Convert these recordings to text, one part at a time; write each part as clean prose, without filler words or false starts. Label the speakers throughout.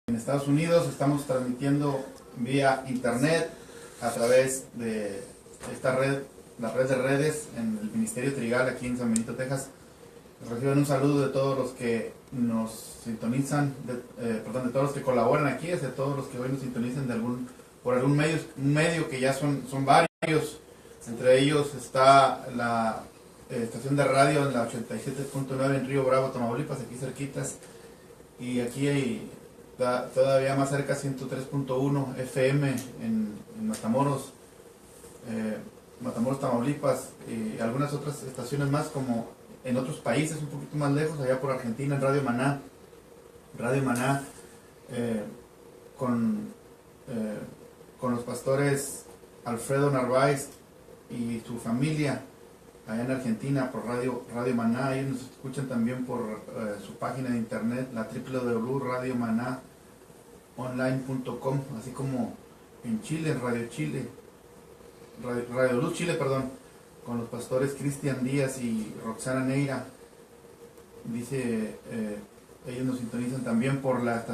Speaker 1: En Estados Unidos estamos transmitiendo vía internet a través de esta red, la red de redes en el Ministerio Trigal aquí en San Benito, Texas. Reciban un saludo de todos los que nos sintonizan, de todos los que colaboran aquí, de todos los que hoy nos sintonizan por algún medio que ya son varios. Entre ellos está la estación de radio en la 87.9 en Río Bravo, Tamaulipas, aquí cerquitas, y aquí hay todavía más cerca 103.1 FM en Matamoros, Tamaulipas, y algunas otras estaciones más como en otros países un poquito más lejos, allá por Argentina, en Radio Maná, con los pastores Alfredo Narváez y su familia allá en Argentina por Radio Maná. Ellos nos escuchan también por su página de internet, la www.radiomanaonline.com, así como en Chile, Radio Luz Chile, con los pastores Cristian Díaz y Roxana Neira. Dice, ellos nos sintonizan también por la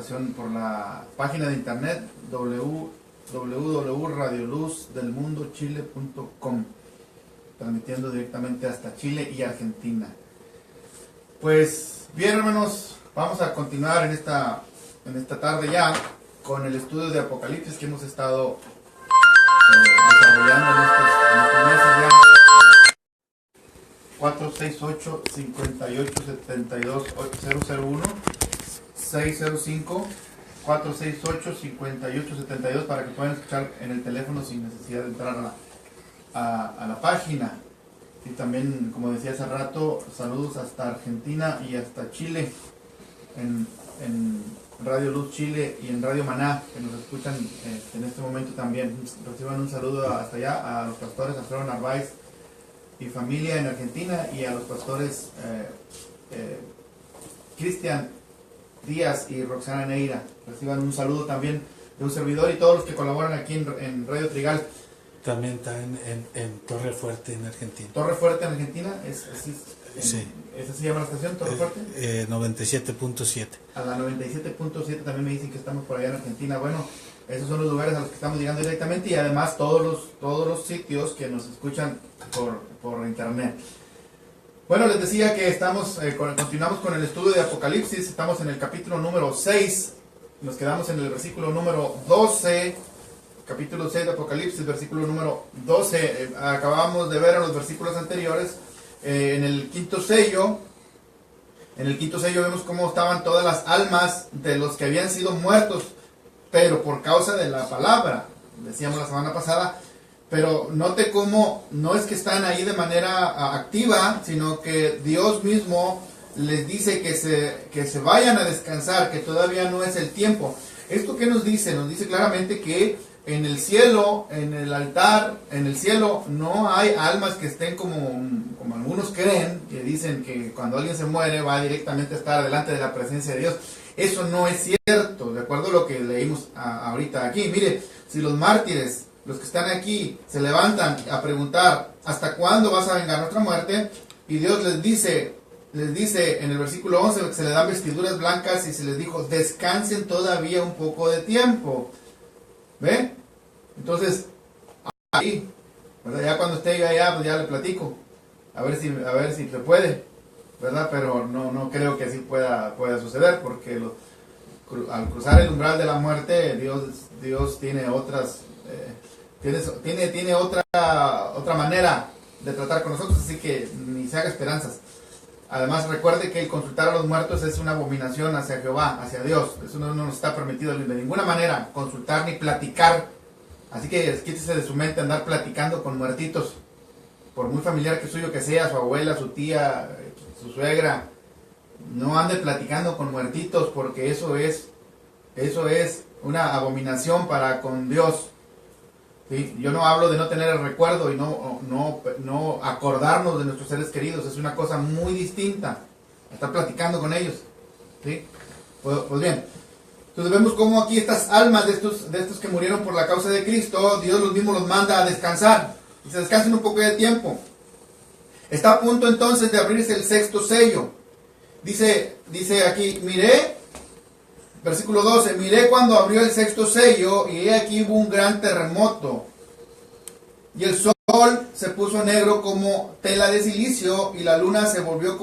Speaker 1: página de internet www.radioluzdelmundochile.com, transmitiendo directamente hasta Chile y Argentina. Pues bien, hermanos, vamos a continuar en esta tarde ya con el estudio de Apocalipsis que hemos estado desarrollando en estos meses ya. 468-5872-001 605-468-5872 para que puedan escuchar en el teléfono sin necesidad de entrar a la página. Y también, como decía hace rato, saludos hasta Argentina y hasta Chile en Radio Luz Chile y en Radio Maná, que nos escuchan en este momento también. Reciban un saludo hasta allá a los pastores Alfredo Narváez y familia en Argentina, y a los pastores Cristian Díaz y Roxana Neira. Reciban un saludo también de un servidor y todos los que colaboran aquí en Radio Trigal.
Speaker 2: También está en Torre Fuerte en Argentina.
Speaker 1: Torre Fuerte en Argentina,
Speaker 2: sí.
Speaker 1: ¿Esa se llama la estación, Torre Fuerte?
Speaker 2: 97.7.
Speaker 1: A la 97.7 también me dicen que estamos por allá en Argentina. Bueno, esos son los lugares a los que estamos llegando directamente, y además todos los sitios que nos escuchan por internet. Bueno, les decía que continuamos con el estudio de Apocalipsis. Estamos en el capítulo número 6. Nos quedamos en el versículo número 12. Capítulo 6 de Apocalipsis, versículo número 12. Acabamos de ver en los versículos anteriores, en el quinto sello vemos cómo estaban todas las almas de los que habían sido muertos, pero por causa de la palabra, decíamos la semana pasada. Pero note cómo no es que están ahí de manera activa, sino que Dios mismo les dice que se vayan a descansar, que todavía no es el tiempo. ¿Esto qué nos dice? Nos dice claramente que en el cielo, en el altar, en el cielo, no hay almas que estén como algunos creen, que dicen que cuando alguien se muere va directamente a estar delante de la presencia de Dios. Eso no es cierto, de acuerdo a lo que leímos ahorita aquí. Mire, si los mártires, los que están aquí, se levantan a preguntar ¿hasta cuándo vas a vengar nuestra muerte? Y Dios les dice en el versículo 11 que se les dan vestiduras blancas y se les dijo, descansen todavía un poco de tiempo. ¿Ve? Entonces, ahí, ¿verdad? Ya cuando esté yo allá, pues ya le platico. A ver si se puede, ¿verdad? Pero no creo que así pueda suceder, porque al cruzar el umbral de la muerte, Dios tiene otras... tiene otra manera de tratar con nosotros, así que ni se haga esperanzas. Además, recuerde que el consultar a los muertos es una abominación hacia Jehová, hacia Dios. Eso no nos está permitido de ninguna manera, consultar ni platicar. Así que quítese de su mente andar platicando con muertitos, por muy familiar que suyo que sea, su abuela, su tía, su suegra. No ande platicando con muertitos, porque eso es una abominación para con Dios. ¿Sí? Yo no hablo de no tener el recuerdo y no acordarnos de nuestros seres queridos. Es una cosa muy distinta estar platicando con ellos. ¿Sí? Pues bien, entonces vemos cómo aquí estas almas de estos que murieron por la causa de Cristo, Dios los mismos los manda a descansar, y se descansen un poco de tiempo. Está a punto entonces de abrirse el sexto sello. Dice aquí, miré versículo 12, miré cuando abrió el sexto sello y he aquí hubo un gran terremoto. Y el sol se puso negro como tela de silicio y la luna se volvió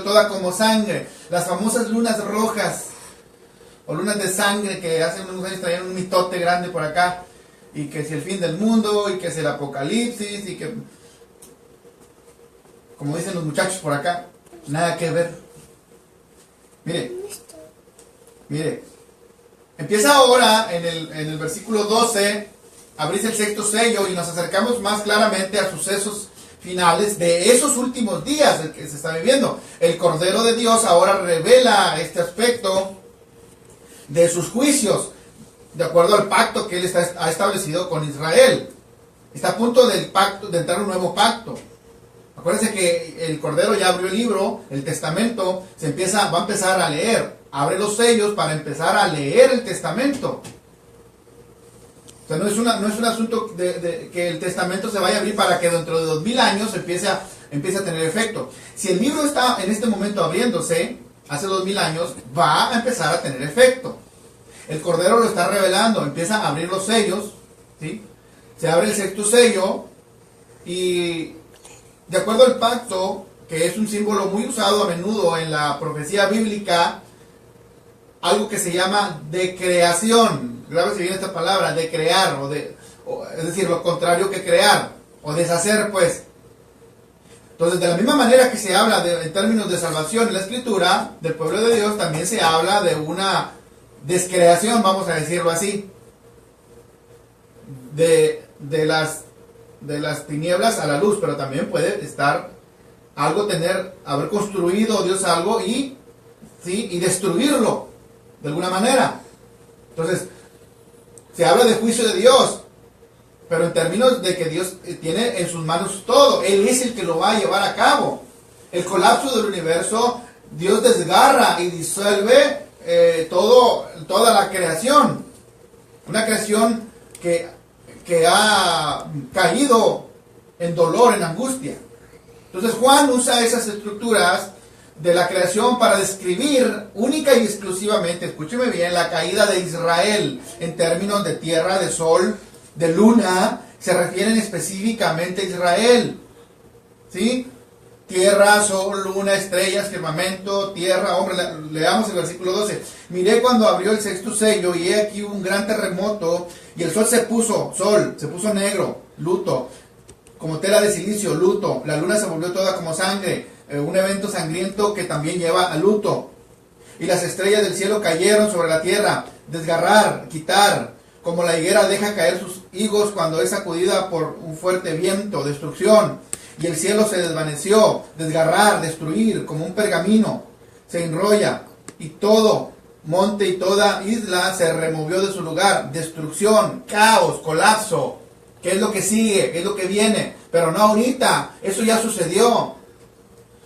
Speaker 1: toda como sangre. Las famosas lunas rojas o lunas de sangre que hace unos años traían un mitote grande por acá, y que es el fin del mundo y que es el apocalipsis y que, como dicen los muchachos por acá, nada que ver. Mire, empieza ahora en el versículo 12, abrís el sexto sello y nos acercamos más claramente a sucesos finales de esos últimos días que se está viviendo. El Cordero de Dios ahora revela este aspecto de sus juicios, de acuerdo al pacto que Él ha establecido con Israel. Está a punto de entrar un nuevo pacto. Acuérdense que el Cordero ya abrió el libro, el Testamento, va a empezar a leer. Abre los sellos para empezar a leer el Testamento. O sea, no es un asunto de que el Testamento se vaya a abrir para que dentro de 2000 años empiece a tener efecto. Si el libro está en este momento abriéndose, hace 2000 años, va a empezar a tener efecto. El Cordero lo está revelando, empieza a abrir los sellos, ¿sí? Se abre el sexto sello y, de acuerdo al pacto, que es un símbolo muy usado a menudo en la profecía bíblica, algo que se llama decreación, grábese bien esta palabra, de crear, es decir, lo contrario que crear, o deshacer, pues. Entonces, de la misma manera que se habla en términos de salvación en la Escritura, del pueblo de Dios, también se habla de una descreación, vamos a decirlo así, de las tinieblas a la luz, pero también puede estar haber construido Dios algo y destruirlo de alguna manera. Entonces, se habla de juicio de Dios, pero en términos de que Dios tiene en sus manos todo. Él es el que lo va a llevar a cabo. El colapso del universo, Dios desgarra y disuelve toda la creación. Una creación que ha caído en dolor, en angustia. Entonces Juan usa esas estructuras de la creación para describir única y exclusivamente, escúcheme bien, la caída de Israel en términos de tierra, de sol, de luna. Se refieren específicamente a Israel, ¿sí? Tierra, sol, luna, estrellas, firmamento, tierra, hombre. Leamos el versículo 12. Miré cuando abrió el sexto sello y he aquí un gran terremoto y el sol se puso negro, luto, como tela de silicio, luto. La luna se volvió toda como sangre, un evento sangriento que también lleva a luto. Y las estrellas del cielo cayeron sobre la tierra, desgarrar, quitar, como la higuera deja caer sus higos cuando es sacudida por un fuerte viento, destrucción. Y el cielo se desvaneció, desgarrar, destruir, como un pergamino, se enrolla, y todo monte y toda isla se removió de su lugar, destrucción, caos, colapso. ¿Qué es lo que sigue? ¿Qué es lo que viene? Pero no ahorita, eso ya sucedió.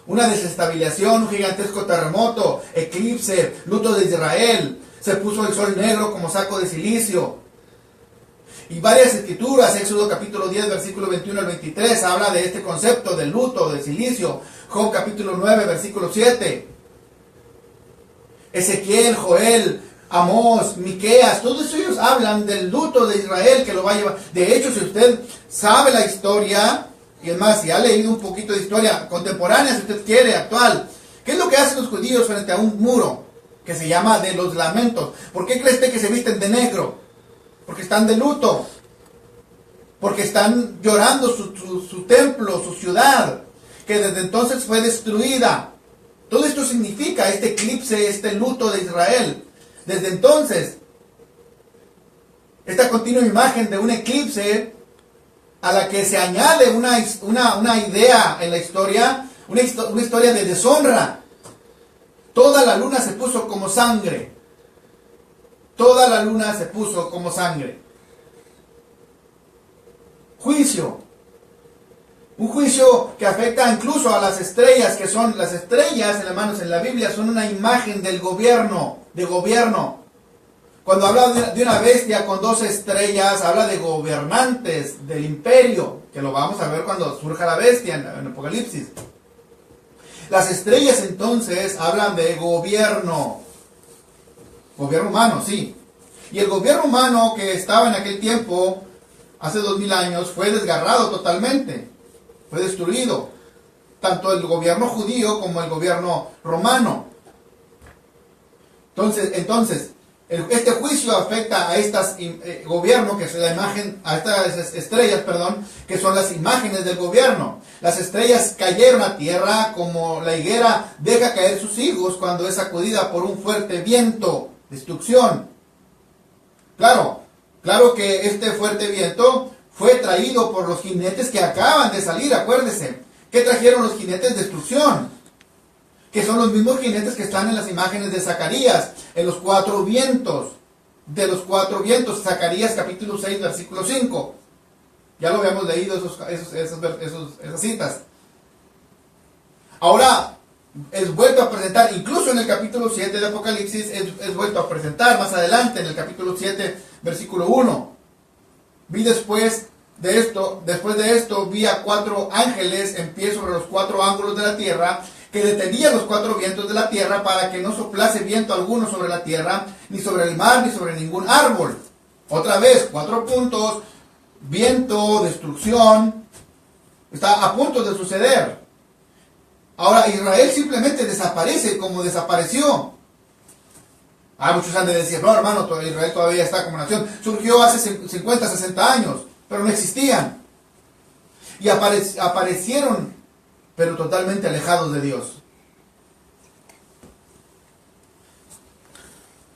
Speaker 1: Una desestabilización, un gigantesco terremoto, eclipse, luto de Israel, se puso el sol negro como saco de silicio. Y varias escrituras, Éxodo capítulo 10, versículo 21 al 23, habla de este concepto del luto, del silicio. Job capítulo 9, versículo 7. Ezequiel, Joel, Amós, Miqueas, todos ellos hablan del luto de Israel que lo va a llevar. De hecho, si usted sabe la historia, y es más, si ha leído un poquito de historia contemporánea, si usted quiere, actual, ¿qué es lo que hacen los judíos frente a un muro que se llama de los lamentos? ¿Por qué cree usted que se visten de negro? Porque están de luto, porque están llorando su templo, su ciudad, que desde entonces fue destruida. Todo esto significa este eclipse, este luto de Israel. Desde entonces, esta continua imagen de un eclipse a la que se añade una idea en la historia, una historia de deshonra. Toda la luna se puso como sangre. Toda la luna se puso como sangre. Juicio. Un juicio que afecta incluso a las estrellas, que son las estrellas, hermanos, en la Biblia son una imagen del gobierno, de gobierno. Cuando habla de una bestia con 12 estrellas, habla de gobernantes del imperio, que lo vamos a ver cuando surja la bestia en Apocalipsis. Las estrellas entonces hablan de gobierno. Gobierno humano, sí. Y el gobierno humano que estaba en aquel tiempo, hace 2000 años, fue desgarrado totalmente. Fue destruido. Tanto el gobierno judío como el gobierno romano. Entonces este juicio afecta a estas gobierno, que es la imagen, a estas estrellas, perdón, que son las imágenes del gobierno. Las estrellas cayeron a tierra como la higuera deja caer sus higos cuando es sacudida por un fuerte viento. Destrucción. Claro que este fuerte viento fue traído por los jinetes que acaban de salir, acuérdese. ¿Qué trajeron los jinetes? Destrucción. Que son los mismos jinetes que están en las imágenes de Zacarías, en los 4 vientos, de los 4 vientos, Zacarías capítulo 6, versículo 5. Ya lo habíamos leído esas citas. Ahora, es vuelto a presentar, incluso en el capítulo 7 de Apocalipsis, es vuelto a presentar más adelante, en el capítulo 7, versículo 1. Vi después de esto, vi a 4 ángeles en pie sobre los 4 ángulos de la tierra, que detenían los 4 vientos de la tierra para que no soplase viento alguno sobre la tierra, ni sobre el mar, ni sobre ningún árbol. Otra vez, 4 puntos, viento, destrucción, está a punto de suceder. Ahora Israel simplemente desaparece como desapareció. Muchos han de decir, no hermano, Israel todavía está como nación. Surgió hace 50, 60 años, pero no existían. Y aparecieron, pero totalmente alejados de Dios.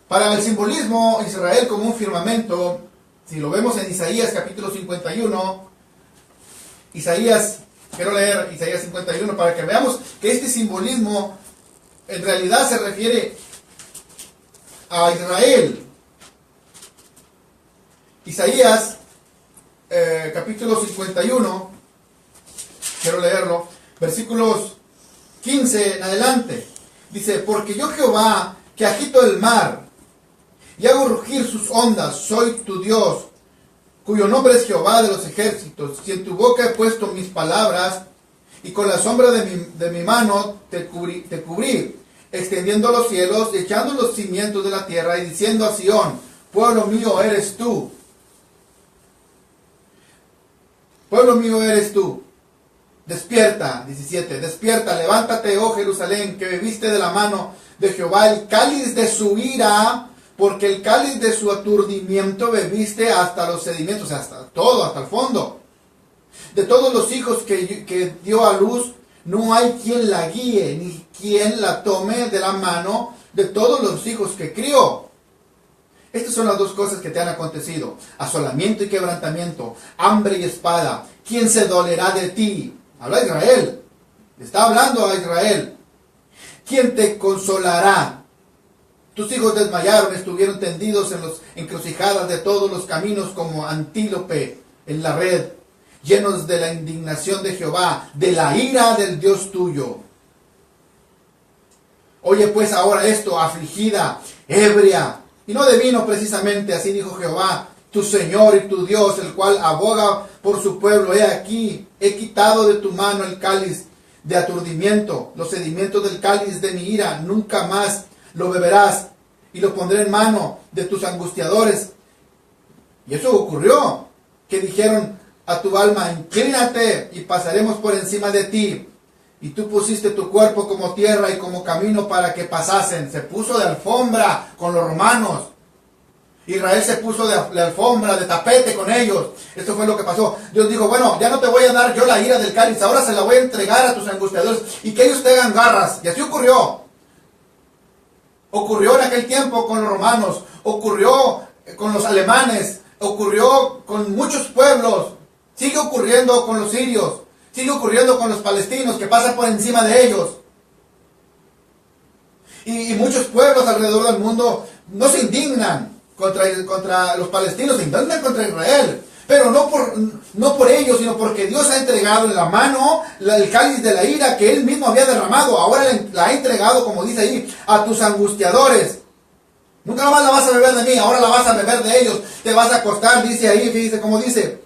Speaker 1: Para el simbolismo, Israel como un firmamento, si lo vemos en Isaías capítulo 51, quiero leer Isaías 51 para que veamos que este simbolismo en realidad se refiere a Israel. Isaías capítulo 51, quiero leerlo, versículos 15 en adelante. Dice, porque yo Jehová, que agito el mar y hago rugir sus ondas, soy tu Dios, cuyo nombre es Jehová de los ejércitos, y en tu boca he puesto mis palabras, y con la sombra de mi mano te cubrí, extendiendo los cielos, y echando los cimientos de la tierra, y diciendo a Sión, pueblo mío eres tú. Pueblo mío eres tú. Despierta, 17, despierta, levántate, oh Jerusalén, que bebiste de la mano de Jehová el cáliz de su ira, porque el cáliz de su aturdimiento bebiste hasta los sedimentos, o sea, hasta el fondo. De todos los hijos que dio a luz, no hay quien la guíe, ni quien la tome de la mano de todos los hijos que crió. Estas son las 2 cosas que te han acontecido: asolamiento y quebrantamiento, hambre y espada. ¿Quién se dolerá de ti? Habla a Israel. Está hablando a Israel. ¿Quién te consolará? Tus hijos desmayaron, estuvieron tendidos en las encrucijadas de todos los caminos como antílope en la red, llenos de la indignación de Jehová, de la ira del Dios tuyo. Oye pues ahora esto, afligida, ebria, y no de vino precisamente, así dijo Jehová, tu Señor y tu Dios, el cual aboga por su pueblo. He aquí, he quitado de tu mano el cáliz de aturdimiento, los sedimentos del cáliz de mi ira, nunca más lo beberás, y lo pondré en mano de tus angustiadores. Y eso ocurrió, que dijeron a tu alma, inclínate y pasaremos por encima de ti. Y tú pusiste tu cuerpo como tierra y como camino para que pasasen. Se puso de alfombra con los romanos. Israel se puso de alfombra, de tapete con ellos. Esto fue lo que pasó. Dios dijo, bueno, ya no te voy a dar yo la ira del cáliz, ahora se la voy a entregar a tus angustiadores y que ellos te hagan garras. Y así ocurrió. Ocurrió en aquel tiempo con los romanos, ocurrió con los alemanes, ocurrió con muchos pueblos, sigue ocurriendo con los sirios, sigue ocurriendo con los palestinos que pasan por encima de ellos. Y muchos pueblos alrededor del mundo no se indignan contra los palestinos, se indignan contra Israel. Pero no por ellos, sino porque Dios ha entregado en la mano el cáliz de la ira que Él mismo había derramado. Ahora la ha entregado, como dice ahí, a tus angustiadores. Nunca más la vas a beber de mí, ahora la vas a beber de ellos. Te vas a acostar, dice ahí, fíjese cómo dice.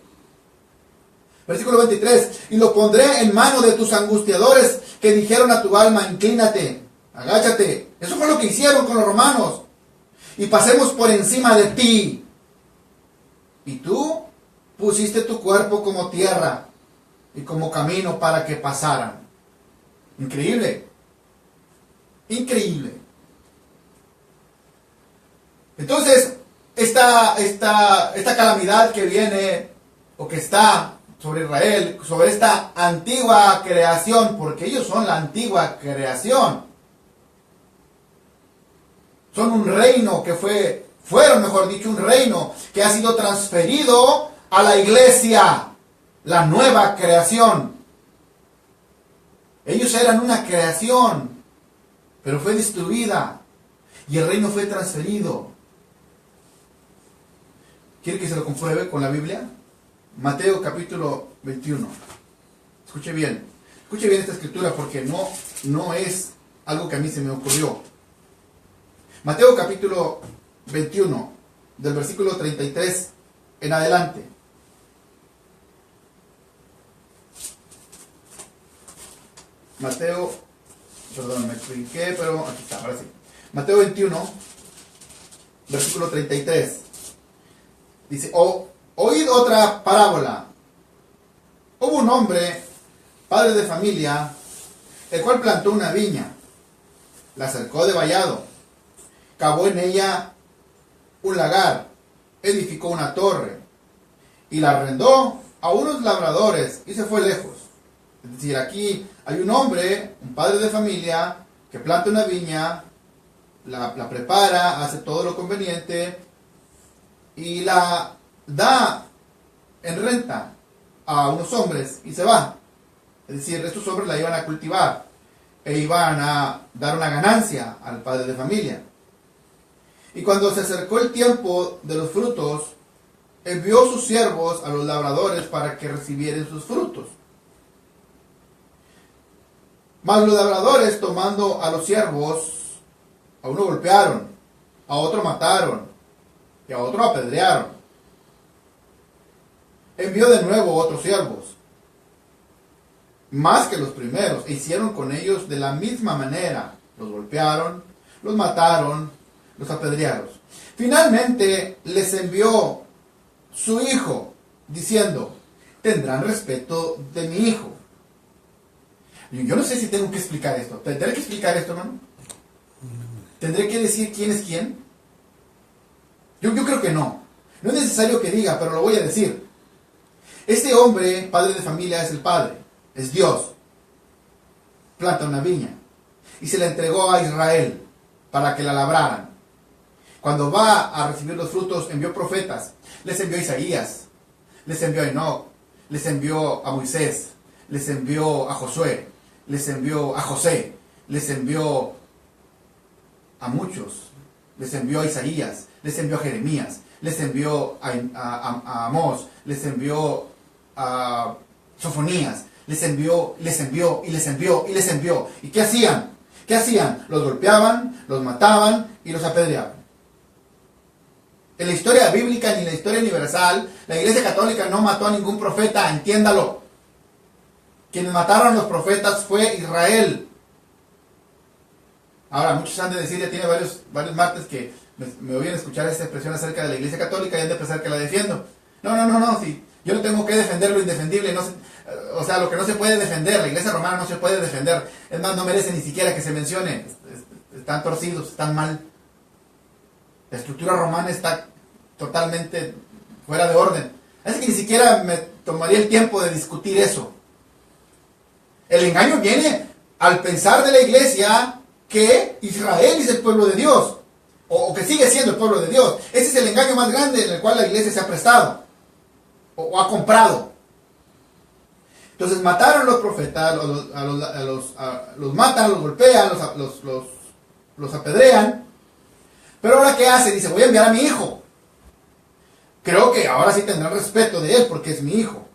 Speaker 1: Versículo 23. Y lo pondré en mano de tus angustiadores que dijeron a tu alma, inclínate, agáchate. Eso fue lo que hicieron con los romanos. y pasemos por encima de ti. Y tú pusiste tu cuerpo como tierra y como camino para que pasaran. Increíble. Increíble. Entonces, esta calamidad que viene o que está sobre Israel, sobre esta antigua creación, porque ellos son la antigua creación. Son un reino que fueron, mejor dicho, un reino que ha sido transferido a la iglesia, la nueva creación. Ellos eran una creación, pero fue destruida y el reino fue transferido. ¿Quiere que se lo compruebe con la Biblia? Mateo capítulo 21. Escuche bien esta escritura porque no es algo que a mí se me ocurrió. Mateo capítulo 21, del versículo 33 en adelante. Mateo, perdón, me expliqué, pero aquí está, ahora sí. Mateo 21, versículo 33. Dice, oíd otra parábola. Hubo un hombre, padre de familia, el cual plantó una viña, la cercó de vallado, cavó en ella un lagar, edificó una torre, y la arrendó a unos labradores, y se fue lejos. Es decir, aquí hay un hombre, un padre de familia, que planta una viña, la prepara, hace todo lo conveniente, y la da en renta a unos hombres, y se va. Es decir, estos hombres la iban a cultivar, e iban a dar una ganancia al padre de familia. Y cuando se acercó el tiempo de los frutos, envió sus siervos a los labradores para que recibieran sus frutos. Mas los labradores, tomando a los siervos, a uno golpearon, a otro mataron, y a otro apedrearon. Envió de nuevo otros siervos, más que los primeros, e hicieron con ellos de la misma manera. Los golpearon, los mataron, los apedrearon. Finalmente les envió su hijo, diciendo, tendrán respeto de mi hijo. Yo no sé si tengo que explicar esto. ¿Tendré que explicar esto, hermano? ¿Tendré que decir quién es quién? Yo creo que no. No es necesario que diga, pero lo voy a decir. Este hombre, padre de familia, es el Padre, es Dios. Planta una viña y se la entregó a Israel para que la labraran. Cuando va a recibir los frutos, envió profetas. Les envió a Isaías, les envió a Enoc, les envió a Moisés, les envió a Josué, les envió a José, les envió a muchos, les envió a Isaías, les envió a Jeremías, les envió a Amós, les envió a Sofonías, les envió. ¿Y qué hacían? ¿Qué hacían? Los golpeaban, los mataban y los apedreaban. En la historia bíblica ni en la historia universal, la Iglesia Católica no mató a ningún profeta, entiéndalo. Quienes mataron a los profetas fue Israel. Ahora, muchos han de decir, ya tiene varios martes que me oyen escuchar esta expresión acerca de la Iglesia Católica y han de pensar que la defiendo. No, sí. Yo no tengo que defender lo indefendible, o sea, lo que no se puede defender, la Iglesia Romana no se puede defender. Es más, no merece ni siquiera que se mencione. Están torcidos, están mal. La estructura romana está totalmente fuera de orden. Así que ni siquiera me tomaría el tiempo de discutir eso. El engaño viene al pensar de la Iglesia que Israel es el pueblo de Dios, o que sigue siendo el pueblo de Dios. Ese es el engaño más grande en el cual la Iglesia se ha prestado, o ha comprado. Entonces mataron a los profetas, los matan, los golpean, los apedrean. Pero ahora ¿qué hace? Dice, voy a enviar a mi hijo. Creo que ahora sí tendrán respeto de él porque es mi hijo.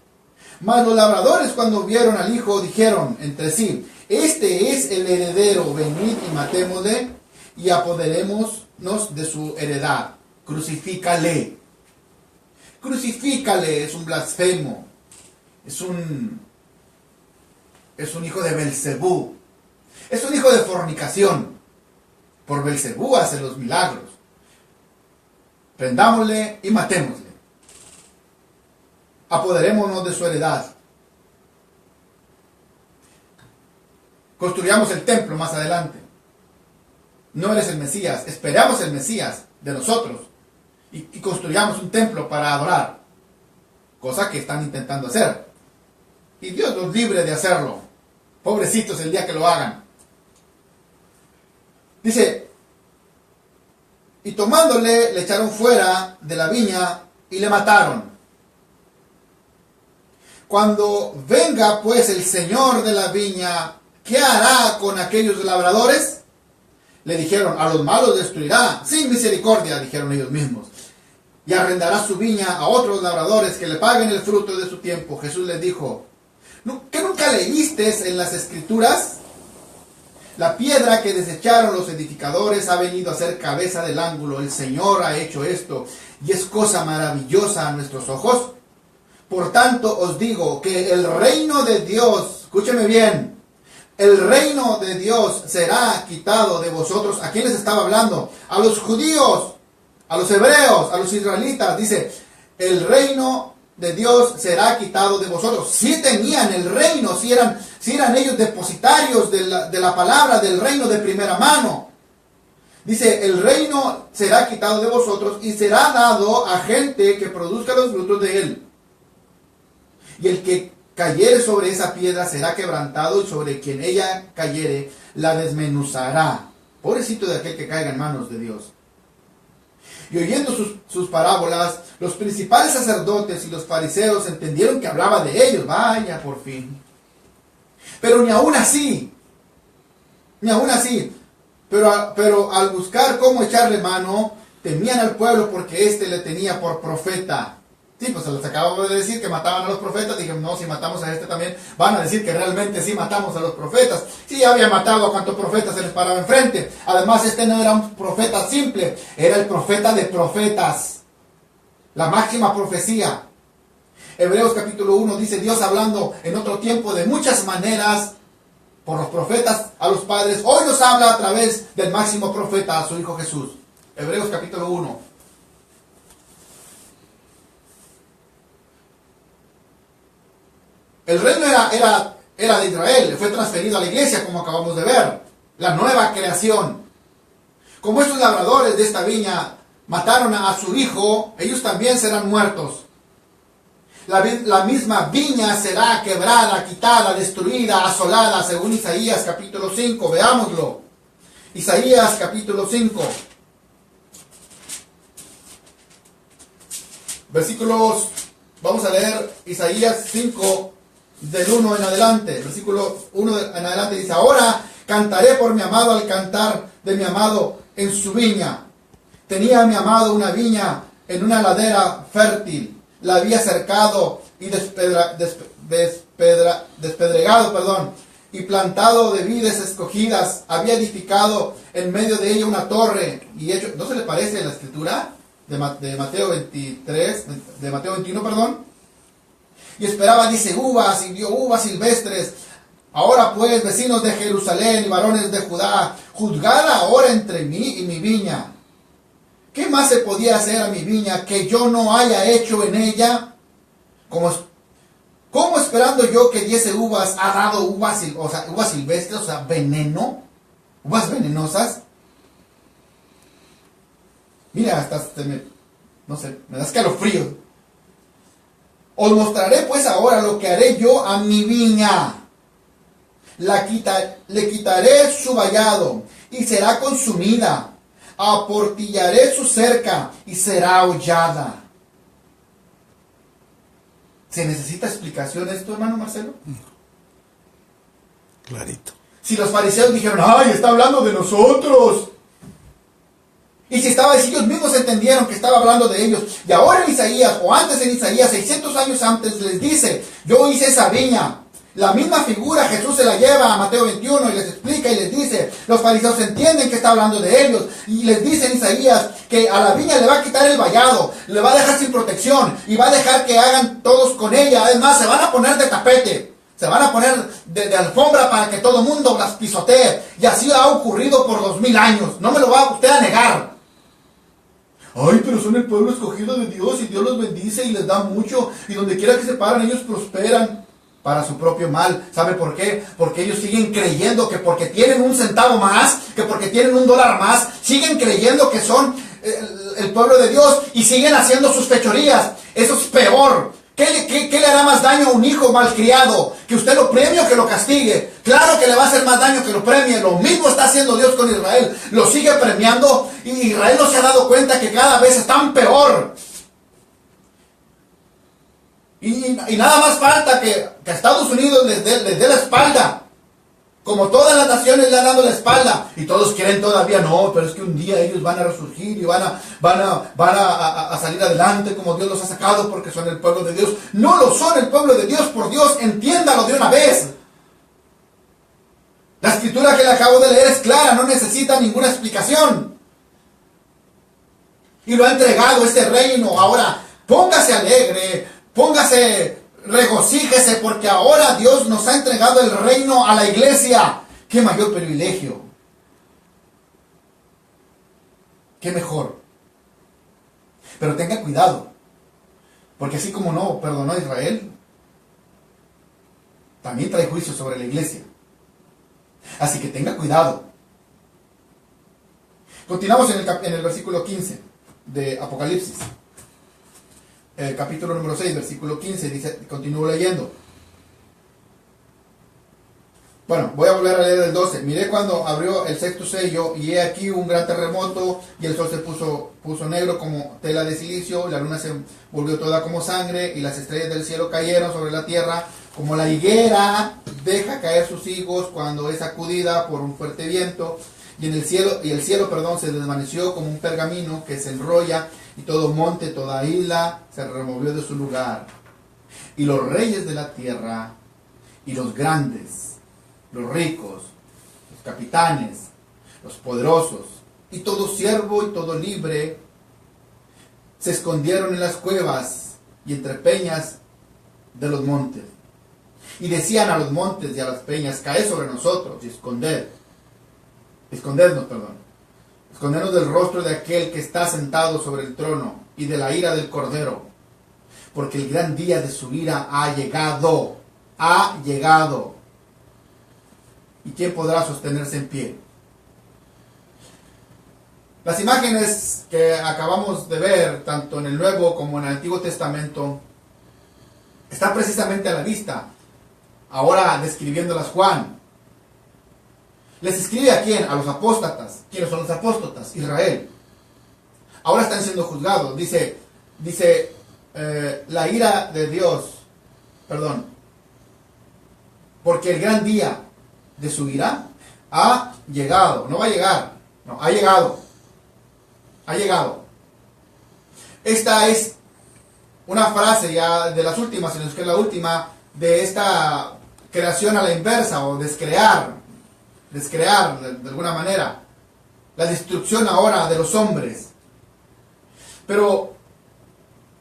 Speaker 1: Mas los labradores, cuando vieron al hijo, dijeron entre sí, este es el heredero, venid y matémosle y apoderémonos de su heredad. Crucifícale. Crucifícale, es un blasfemo. Es un hijo de Belcebú. Es un hijo de fornicación. Por Belcebú hace los milagros. prendámosle y matémosle. Apoderémonos de su heredad. Construyamos el templo más adelante. No eres el Mesías, esperamos el Mesías de nosotros y construyamos un templo para adorar, cosa que están intentando hacer. Y Dios los libre de hacerlo. Pobrecitos el día que lo hagan. Dice, y tomándole le echaron fuera de la viña y le mataron. Cuando venga pues el Señor de la viña, ¿qué hará con aquellos labradores? Le dijeron, a los malos destruirá, sin misericordia, dijeron ellos mismos. Y arrendará su viña a otros labradores que le paguen el fruto de su tiempo. Jesús les dijo, ¿qué nunca leísteis en las Escrituras? La piedra que desecharon los edificadores ha venido a ser cabeza del ángulo. El Señor ha hecho esto, y es cosa maravillosa a nuestros ojos. Por tanto os digo que el reino de Dios, escúcheme bien, el reino de Dios será quitado de vosotros. ¿A quién les estaba hablando? A los judíos, a los hebreos, a los israelitas. Dice, el reino de Dios será quitado de vosotros. Si tenían el reino, si eran ellos depositarios de la palabra del reino de primera mano. Dice, el reino será quitado de vosotros y será dado a gente que produzca los frutos de él. Y el que cayere sobre esa piedra será quebrantado, y sobre quien ella cayere la desmenuzará. Pobrecito de aquel que caiga en manos de Dios. Y oyendo sus parábolas, los principales sacerdotes y los fariseos entendieron que hablaba de ellos. Vaya, por fin. Pero ni aún así, pero al buscar cómo echarle mano, temían al pueblo porque éste le tenía por profeta. Sí, pues se les acababa de decir que mataban a los profetas. Dijeron, no, si matamos a este también, van a decir que realmente sí matamos a los profetas. Sí, había matado a cuantos profetas se les paraba enfrente. Además, este no era un profeta simple, era el profeta de profetas. La máxima profecía. Hebreos capítulo 1 dice, Dios hablando en otro tiempo de muchas maneras por los profetas a los padres, hoy nos habla a través del máximo profeta, a su Hijo Jesús. Hebreos capítulo 1. El reino era de Israel, fue transferido a la iglesia, como acabamos de ver. La nueva creación. Como estos labradores de esta viña mataron a su hijo, ellos también serán muertos. La misma viña será quebrada, quitada, destruida, asolada, según Isaías capítulo 5. Veámoslo. Isaías capítulo 5. Versículos, vamos a leer Isaías 5. Del 1 en adelante, versículo 1 en adelante dice, ahora cantaré por mi amado al cantar de mi amado en su viña. Tenía mi amado una viña en una ladera fértil, la había cercado y despedregado, y plantado de vides escogidas, había edificado en medio de ella una torre, y hecho, ¿no se le parece la escritura de Mateo 23, de Mateo 21, perdón? Y esperaba, dice, uvas, y dio uvas silvestres. Ahora pues, vecinos de Jerusalén y varones de Judá, juzgad ahora entre mí y mi viña. ¿Qué más se podía hacer a mi viña que yo no haya hecho en ella? ¿Cómo esperando yo que diese uvas, ha dado uvas silvestres, o sea, veneno? Uvas venenosas. Mira, hasta me da escalofrío. Os mostraré pues ahora lo que haré yo a mi viña. Le quitaré su vallado y será consumida. Aportillaré su cerca y será hollada. ¿Se necesita explicación esto, hermano Marcelo?
Speaker 2: Clarito.
Speaker 1: Si los fariseos dijeron, ¡ay, está hablando de nosotros! Y si ellos mismos entendieron que estaba hablando de ellos. Y ahora en Isaías, o antes en Isaías, 600 años antes, les dice, yo hice esa viña. La misma figura Jesús se la lleva a Mateo 21 y les explica y les dice, los fariseos entienden que está hablando de ellos. Y les dice en Isaías que a la viña le va a quitar el vallado, le va a dejar sin protección y va a dejar que hagan todos con ella. Además, se van a poner de tapete. Se van a poner de alfombra para que todo el mundo las pisotee. Y así ha ocurrido por 2000 años. No me lo va usted a negar. Ay, pero son el pueblo escogido de Dios y Dios los bendice y les da mucho. Y donde quiera que se paran, ellos prosperan para su propio mal. ¿Sabe por qué? Porque ellos siguen creyendo que porque tienen un centavo más, que porque tienen un dólar más, siguen creyendo que son el pueblo de Dios y siguen haciendo sus fechorías. Eso es peor. ¿Qué le hará más daño a un hijo malcriado? ¿Que usted lo premie o que lo castigue? Claro que le va a hacer más daño que lo premie. Lo mismo está haciendo Dios con Israel. Lo sigue premiando y Israel no se ha dado cuenta que cada vez están peor. Y nada más falta que Estados Unidos les dé la espalda. Como todas las naciones le han dado la espalda. Y todos creen todavía, no, pero es que un día ellos van a resurgir y van a salir adelante como Dios los ha sacado porque son el pueblo de Dios. No lo son el pueblo de Dios, por Dios, entiéndalo de una vez. La escritura que le acabo de leer es clara, no necesita ninguna explicación. Y lo ha entregado este reino. Ahora, póngase alegre, regocíjese porque ahora Dios nos ha entregado el reino a la iglesia. ¡Qué mayor privilegio! ¡Qué mejor! Pero tenga cuidado, porque así como no perdonó a Israel, también trae juicio sobre la iglesia. Así que tenga cuidado. Continuamos en el versículo 15 de Apocalipsis. Capítulo número 6, versículo 15, dice, continúo leyendo. Bueno, voy a volver a leer el 12. Miré cuando abrió el sexto sello, y he aquí un gran terremoto, y el sol se puso negro como tela de silicio, y la luna se volvió toda como sangre, y las estrellas del cielo cayeron sobre la tierra, como la higuera deja caer sus higos cuando es sacudida por un fuerte viento, y el cielo se desvaneció como un pergamino que se enrolla, y todo monte, toda isla se removió de su lugar. Y los reyes de la tierra, y los grandes, los ricos, los capitanes, los poderosos, y todo siervo y todo libre, se escondieron en las cuevas y entre peñas de los montes. Y decían a los montes y a las peñas, caed sobre nosotros y escondednos, escondernos del rostro de aquel que está sentado sobre el trono y de la ira del Cordero, porque el gran día de su ira ha llegado. ¿Y quién podrá sostenerse en pie? Las imágenes que acabamos de ver, tanto en el Nuevo como en el Antiguo Testamento, están precisamente a la vista. Ahora describiéndolas Juan. Les escribe a quién? A los apóstatas. ¿Quiénes son los apóstatas? Israel. Ahora están siendo juzgados. Dice la ira de Dios, porque el gran día de su ira ha llegado. No va a llegar, no, ha llegado. Ha llegado. Esta es una frase ya de las últimas, sino que es la última de esta creación a la inversa, o descrear de alguna manera, la destrucción ahora de los hombres. Pero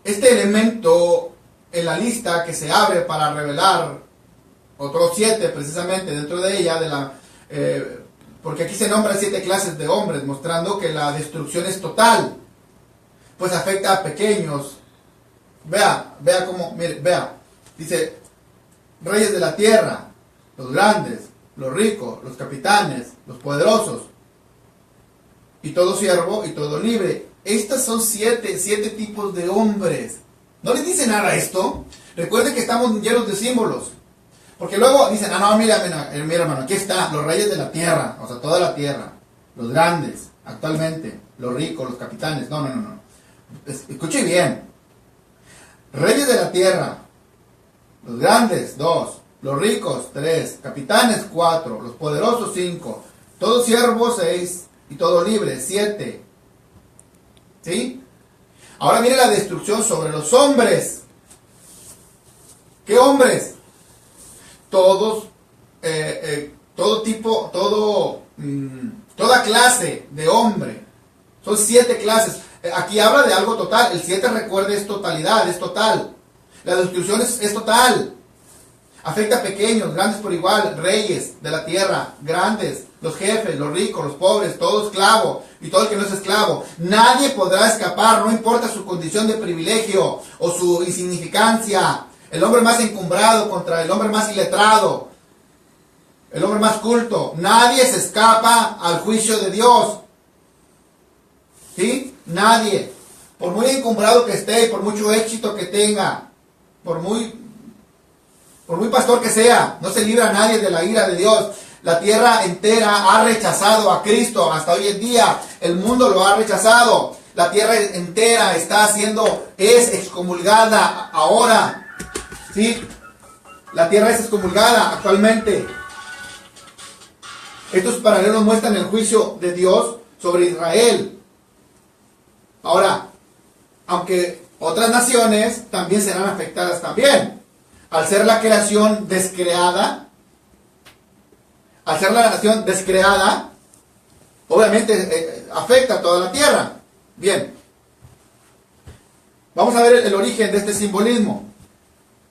Speaker 1: este elemento en la lista que se abre para revelar otros 7 precisamente dentro de ella, porque aquí se nombran 7 clases de hombres, mostrando que la destrucción es total, pues afecta a pequeños. Vea cómo, mire, vea, dice, reyes de la tierra, los grandes, los ricos, los capitanes, los poderosos, y todo siervo y todo libre. Estas son 7 tipos de hombres. ¿No les dice nada esto? Recuerden que estamos llenos de símbolos. Porque luego dicen, mira hermano, aquí está, los reyes de la tierra, o sea, toda la tierra, los grandes, actualmente, los ricos, los capitanes. No. Escuche bien. Reyes de la tierra, los grandes, 2. Los ricos, 3. Capitanes, 4. Los poderosos, 5. Todo siervo, 6. Y todo libre, 7. ¿Sí? Ahora viene la destrucción sobre los hombres. ¿Qué hombres? Todos, todo tipo, toda clase de hombre. Son 7 clases. Aquí habla de algo total. El 7, recuerde, es totalidad, es total. La destrucción es total. Afecta a pequeños, grandes por igual, reyes de la tierra, grandes, los jefes, los ricos, los pobres, todo esclavo y todo el que no es esclavo. Nadie podrá escapar, no importa su condición de privilegio o su insignificancia. El hombre más encumbrado contra el hombre más iletrado, el hombre más culto. Nadie se escapa al juicio de Dios. ¿Sí? Nadie. Por muy encumbrado que esté, por mucho éxito que tenga, por muy pastor que sea, no se libra a nadie de la ira de Dios. La tierra entera ha rechazado a Cristo hasta hoy en día. El mundo lo ha rechazado. La tierra entera es excomulgada ahora. ¿Sí? La tierra es excomulgada actualmente. Estos paralelos muestran el juicio de Dios sobre Israel. Ahora, aunque otras naciones también serán afectadas también. Al ser la creación descreada, obviamente afecta a toda la tierra. Bien. Vamos a ver el origen de este simbolismo.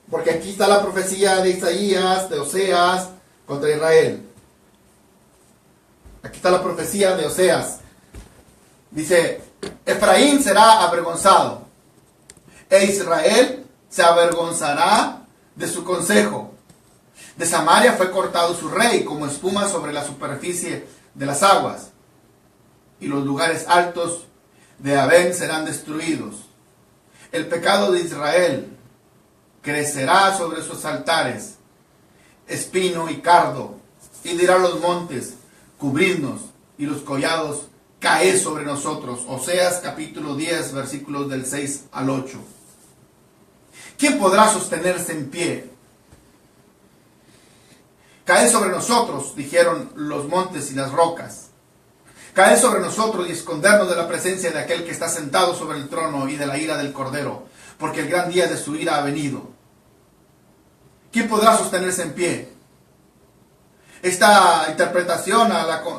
Speaker 1: Porque aquí está la profecía de Isaías, de Oseas, contra Israel. Aquí está la profecía de Oseas. Dice, Efraín será avergonzado, e Israel se avergonzará de su consejo. De Samaria fue cortado su rey, como espuma sobre la superficie de las aguas. Y los lugares altos de Abén serán destruidos. El pecado de Israel crecerá sobre sus altares, espino y cardo, y dirán los montes, cubridnos, y los collados, caed sobre nosotros. Oseas capítulo 10, versículos del 6 al 8. ¿Quién podrá sostenerse en pie? Caed sobre nosotros, dijeron los montes y las rocas. Caed sobre nosotros y escondernos de la presencia de aquel que está sentado sobre el trono y de la ira del Cordero, porque el gran día de su ira ha venido. ¿Quién podrá sostenerse en pie? Esta interpretación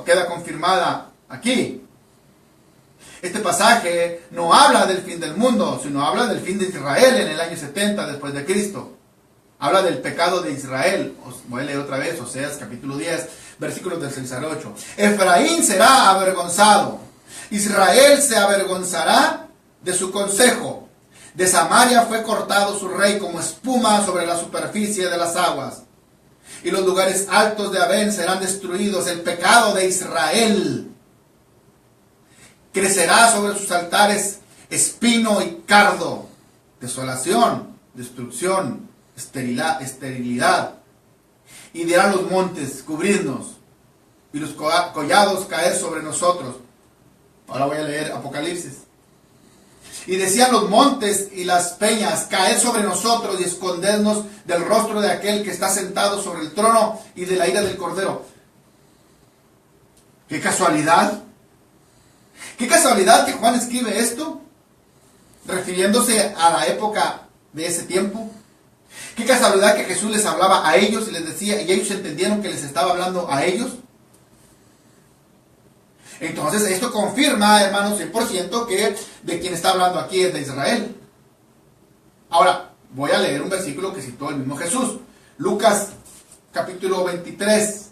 Speaker 1: queda confirmada aquí. Este pasaje no habla del fin del mundo, sino habla del fin de Israel en el año 70 después de Cristo. Habla del pecado de Israel. Voy a leer otra vez, Oseas capítulo 10, versículos del 6 al 8. Efraín será avergonzado. Israel se avergonzará de su consejo. De Samaria fue cortado su rey como espuma sobre la superficie de las aguas. Y los lugares altos de Abén serán destruidos. El pecado de Israel crecerá sobre sus altares espino y cardo. Desolación, destrucción, esterilidad. Y dirán los montes, cubridnos, y los collados caer sobre nosotros. Ahora voy a leer Apocalipsis. Y decían los montes y las peñas, caed sobre nosotros y escondernos del rostro de aquel que está sentado sobre el trono y de la ira del Cordero. ¡Qué casualidad! ¡Qué casualidad que Juan escribe esto! Refiriéndose a la época de ese tiempo. ¡Qué casualidad que Jesús les hablaba a ellos y les decía, y ellos entendieron que les estaba hablando a ellos! Entonces esto confirma, hermanos, 100% que de quien está hablando aquí es de Israel. Ahora, voy a leer un versículo que citó el mismo Jesús. Lucas capítulo 23,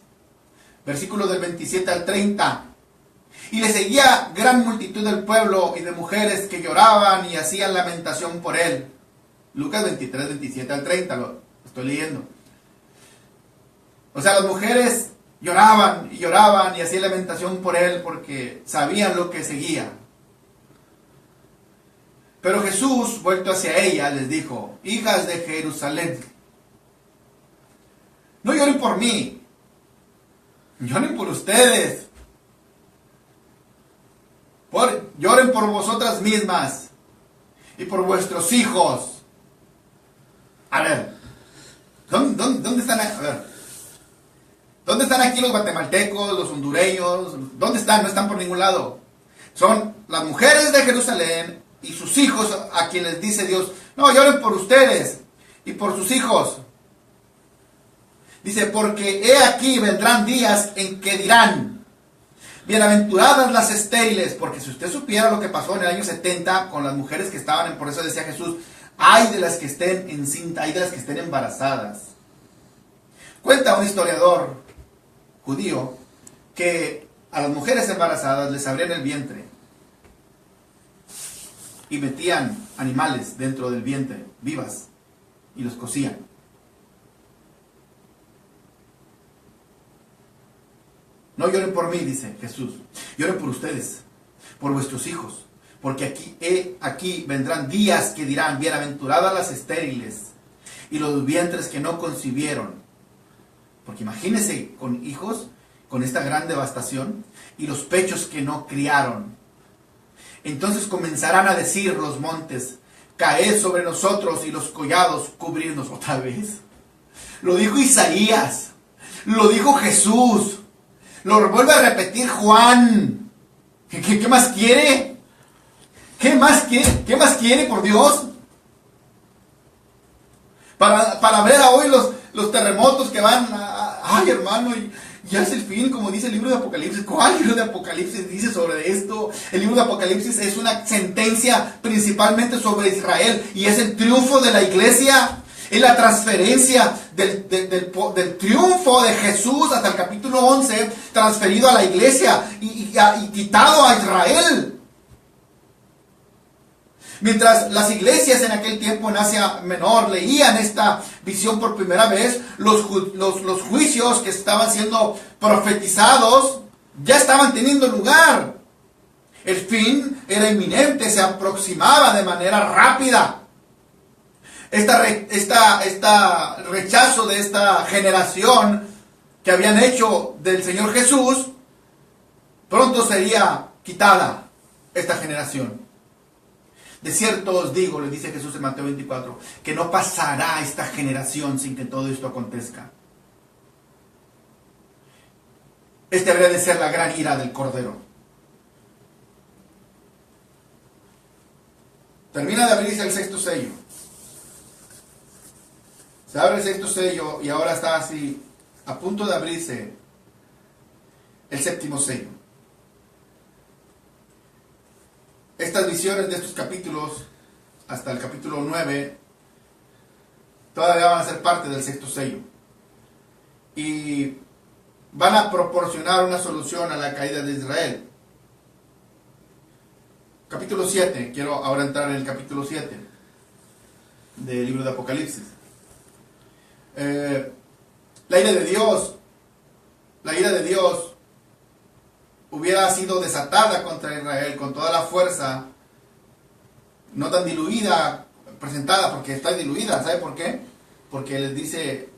Speaker 1: versículo del 27 al 30. Y le seguía gran multitud del pueblo y de mujeres que lloraban y hacían lamentación por él. Lucas 23, 27 al 30, lo estoy leyendo. O sea, las mujeres lloraban y hacían lamentación por él porque sabían lo que seguía. Pero Jesús, vuelto hacia ella, les dijo, hijas de Jerusalén, no lloren por mí, lloren por ustedes. Lloren por vosotras mismas y por vuestros hijos. A ver, ¿dónde están? A ver, ¿dónde están aquí los guatemaltecos, los hondureños? ¿Dónde están? No están por ningún lado. Son las mujeres de Jerusalén y sus hijos a quienes dice Dios, no, lloren por ustedes y por sus hijos. Dice, porque he aquí vendrán días en que dirán, bienaventuradas las estériles, porque si usted supiera lo que pasó en el año 70 con las mujeres que estaban, por eso decía Jesús, ay de las que estén encintas, ay de las que estén embarazadas. Cuenta un historiador judío que a las mujeres embarazadas les abrían el vientre y metían animales dentro del vientre, vivas, y los cocían. No lloren por mí, dice Jesús, lloren por ustedes, por vuestros hijos, porque aquí vendrán días que dirán, bienaventuradas las estériles y los vientres que no concibieron. Porque imagínense con hijos, con esta gran devastación, y los pechos que no criaron. Entonces comenzarán a decir los montes, caed sobre nosotros, y los collados cubrirnos otra vez. Lo dijo Isaías, lo dijo Jesús, lo vuelve a repetir Juan. ¿Qué más quiere? ¿Qué más quiere? ¿Qué más quiere, por Dios? Para ver a hoy los terremotos que van ay, hermano, ya es el fin, como dice el libro de Apocalipsis. ¿Cuál libro de Apocalipsis dice sobre esto? El libro de Apocalipsis es una sentencia principalmente sobre Israel, y es el triunfo de la iglesia. Es la transferencia del triunfo de Jesús hasta el capítulo 11, transferido a la iglesia y quitado a Israel. Mientras las iglesias en aquel tiempo en Asia Menor leían esta visión por primera vez, los juicios que estaban siendo profetizados ya estaban teniendo lugar. El fin era inminente, se aproximaba de manera rápida. Rechazo de esta generación que habían hecho del Señor Jesús, pronto sería quitada esta generación. De cierto os digo, le dice Jesús en Mateo 24, que no pasará esta generación sin que todo esto acontezca. Este habría de ser la gran ira del Cordero. Termina de abrirse el sexto sello. Se abre el sexto sello y ahora está así, a punto de abrirse el séptimo sello. Estas visiones de estos capítulos, hasta el capítulo 9, todavía van a ser parte del sexto sello. Y van a proporcionar una solución a la caída de Israel. Capítulo 7, quiero ahora entrar en el capítulo 7 del libro de Apocalipsis. La ira de Dios hubiera sido desatada contra Israel con toda la fuerza, no tan diluida, presentada, porque está diluida. ¿Sabe por qué? Porque les dice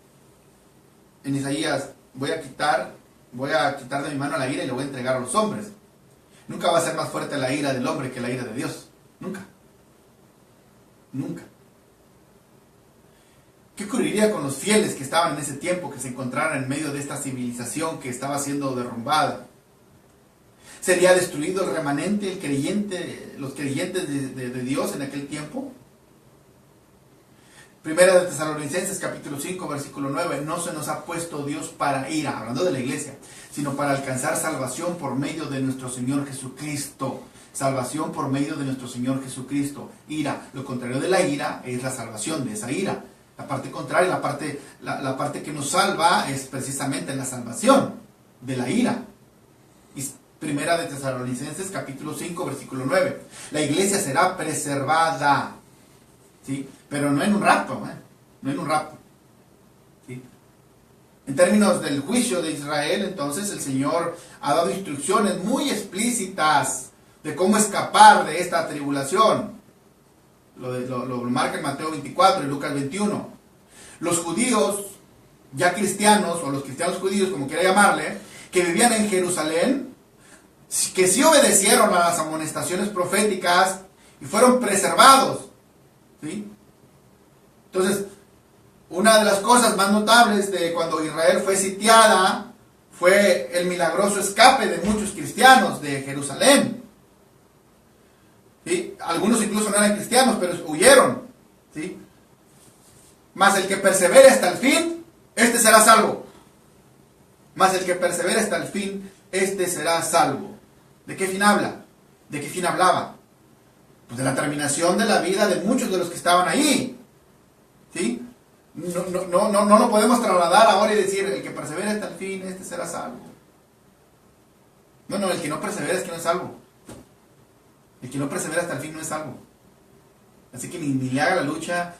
Speaker 1: en Isaías, voy a quitar de mi mano la ira y le voy a entregar a los hombres. Nunca va a ser más fuerte la ira del hombre que la ira de Dios. Nunca. Nunca. ¿Qué ocurriría con los fieles que estaban en ese tiempo, que se encontraran en medio de esta civilización que estaba siendo derrumbada? ¿Sería destruido el remanente, los creyentes de Dios en aquel tiempo? Primera de Tesalonicenses capítulo 5 versículo 9, no se nos ha puesto Dios para ira, hablando de la iglesia, sino para alcanzar salvación por medio de nuestro Señor Jesucristo. Salvación por medio de nuestro Señor Jesucristo. Ira, lo contrario de la ira es la salvación de esa ira. La parte contraria, la parte que nos salva es precisamente la salvación de la ira. Y Primera de Tesalonicenses capítulo 5 versículo 9. La iglesia será preservada, ¿sí? Pero no en un rapto, no en un rapto, ¿sí? En términos del juicio de Israel, entonces el Señor ha dado instrucciones muy explícitas de cómo escapar de esta tribulación. Lo marca en Mateo 24 y Lucas 21. Los judíos, ya cristianos, o los cristianos judíos, como quiera llamarle, que vivían en Jerusalén, que sí obedecieron a las amonestaciones proféticas y fueron preservados, ¿sí? Entonces, una de las cosas más notables de cuando Israel fue sitiada fue el milagroso escape de muchos cristianos de Jerusalén, ¿sí? Algunos incluso no eran cristianos, pero huyeron, ¿sí? Mas el que persevere hasta el fin, este será salvo. Mas el que persevere hasta el fin, este será salvo. ¿De qué fin habla? ¿De qué fin hablaba? Pues de la terminación de la vida de muchos de los que estaban ahí, ¿sí? No lo podemos trasladar ahora y decir, el que persevere hasta el fin, este será salvo. No, el que no persevera es que no es salvo. El que no persevera hasta el fin no es salvo. Así que ni le haga la lucha,